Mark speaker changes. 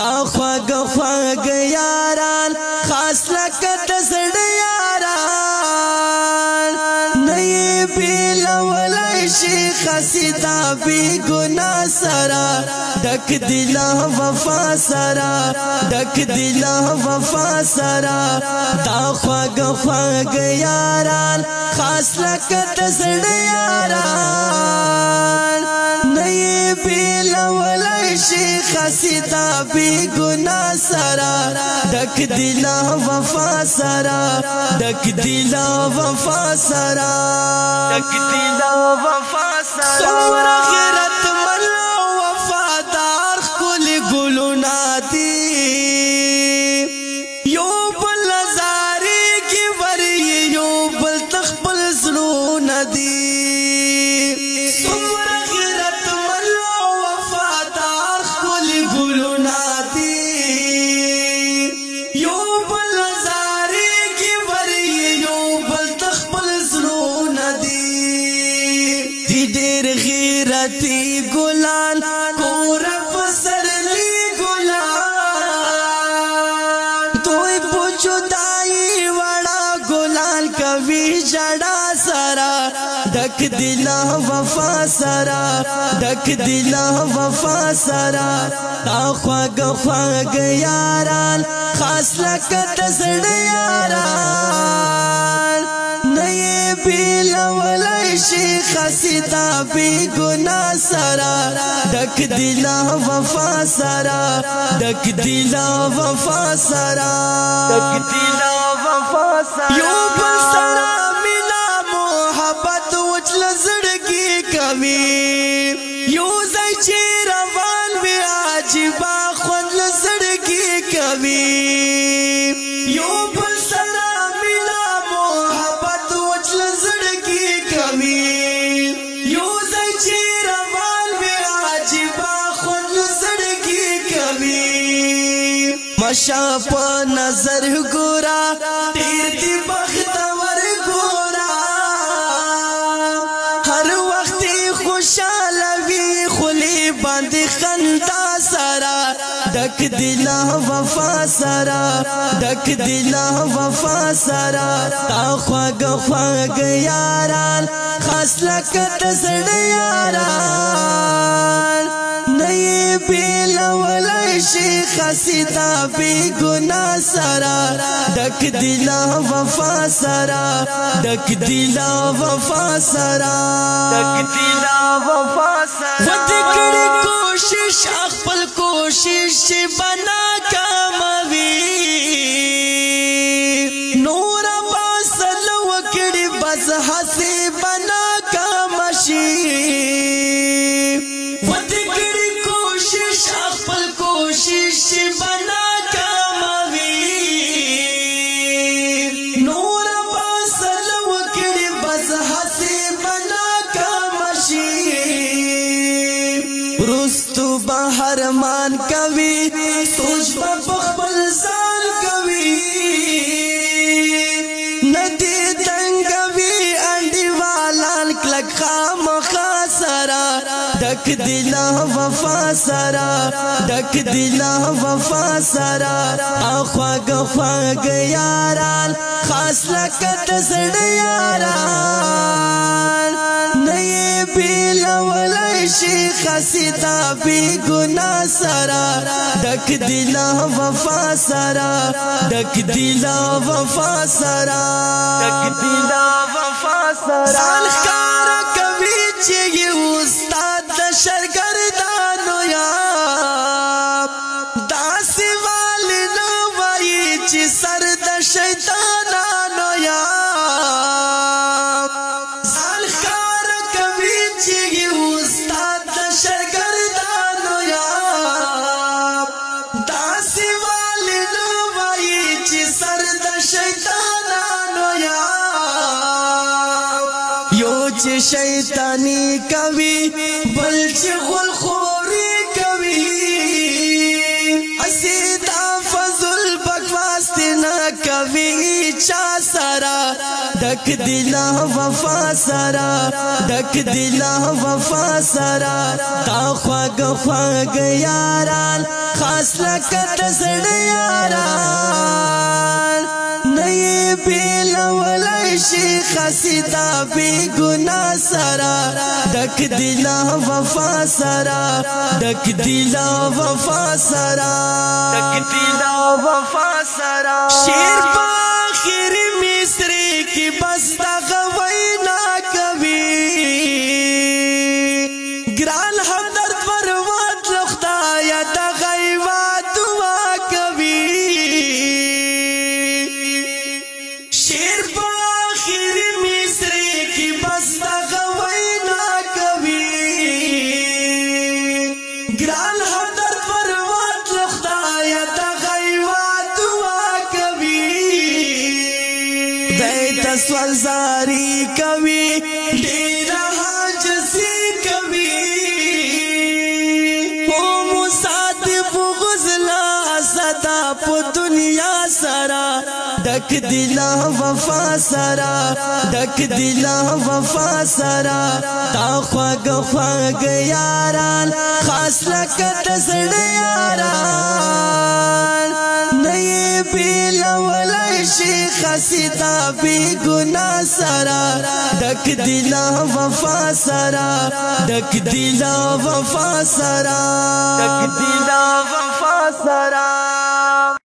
Speaker 1: دا خواږ خواږ یاران خاص لکه د زړه یاران نه یې بېلولی شي خسیدا بې ګناه سره ډک دي له وفا سره ډک دي له وفا سره دا خواږ خواږ یاران خاص لکه د زړه یاران نه یې بېلولی شي خسیدا بې ګناه سره ډک دي له وفا سره ډک دي له وفا سره ډک دي له وفا سره څومره غیرت مند او وفادار ښکلي ګلونه دي یو بل نظارېږي ور یې یو بل ته خپل زړونه دي څومره غیرت مند او وفادار ښکلي ګلونه دي یو بل نظارېږي ور یې یو بل ته خپل زړونه دي ډېر غیرتي ګلان کور پسرلی ګلان دوی په جدایي وړه ګلان کوي ژړا سره ډک دي له وفا سره ډک دي له وفا سره دا خواږ خواږ یاران خاص لکه د زړه یاران نه یې بېلولی شي خسیدا بې ګناه سره ډک دي له وفا سره ډک دي له وفا سره ډک دي له وفا سره یو بل سره مینه محبت وچله زړګي کوي یو ځای چې روان وي عجیبه خوند له زړګي کوي یو بل سره مینه محبت وچله زړګي کوي یو ځای چې روان وي عجیبه خوند له زړګي کوي مشه په نظر ګوره ډېر دي بختور ګوره هر وخت خوشاله وي خولې باندې خندا سره ډک دي له وفا سره ډک دي له وفا سره دا خواږ خواږ یاران خاص لکه د زړه یاران نه یې بېلولی شي خسیدا بې ګناه سره ډک دي له وفا سره ډک دي له وفا سره ډک دي له وفا سره ودې کړې کوشش خپل کوشش به ناکامه وي نور باصل وکړي بس هسې به ناکامه شي ودې کړې کوشش خپل کوشش به ناکامه وي نور باصل وکړي بس هسې به ناکامه شي رستو بهر مان کوي سوچ په خپل ځان کوي ندی دنګوي انډیوالان کلک خامخا سره ډک دي له وفا سره ډک دي له وفا سره خواږ خواږ یاران خاص لکه د زړه یاران نه یې بېلولی شي خسیدا بې ګناه سره ډک دي له وفا سره ډک دي له وفا سره ډک دي له وفا سره ځان ښکاره کوي چې یې استاد د شرګردانو یم داسې والي نه وایي چې سر د شیطانانو یم ځان ښکاره کوي چې یې استاد د شرګردانو یم داسې والي نه وایي چې سر د شیطانانو یم یو چې شیطانی کوي بل چې غلخوري کوي اسیدا فضل بکواس نه کوي چا سره ډک دلا وفا سرا ډک دلا وفا سرا تا خواږ خواږ یاران خاص لکه د زړه یاران نه یې بیلولی شي خسیتا بې ګناه سرا ډک دلا وفا سرا ډک دلا وفا سرا ډک دلا وفا سرا شیر په آخر مصری کی بس دغه وینا کوي ګران همدرد ورود خدایا دغه یوه دعا کوي شیر په آخر مصری کی بس دغه وینا کوي ګران همدرد ورود خدایا دغه یوه دعا کوي دیتا سوالزاری کوي ډیره حاجزي کوي او مصادف غزلا صدا په دنیا سرا ډک دلا وفا سرا ډک دلا وفا سرا تا خواږ خواږ یاران خاص لکه د زړه یاران نه یې بیلولی شي خسیتا بې ګناه سرا ډک دلا وفا سرا ډک دلا وفا سرا ډک دلا وفا سرا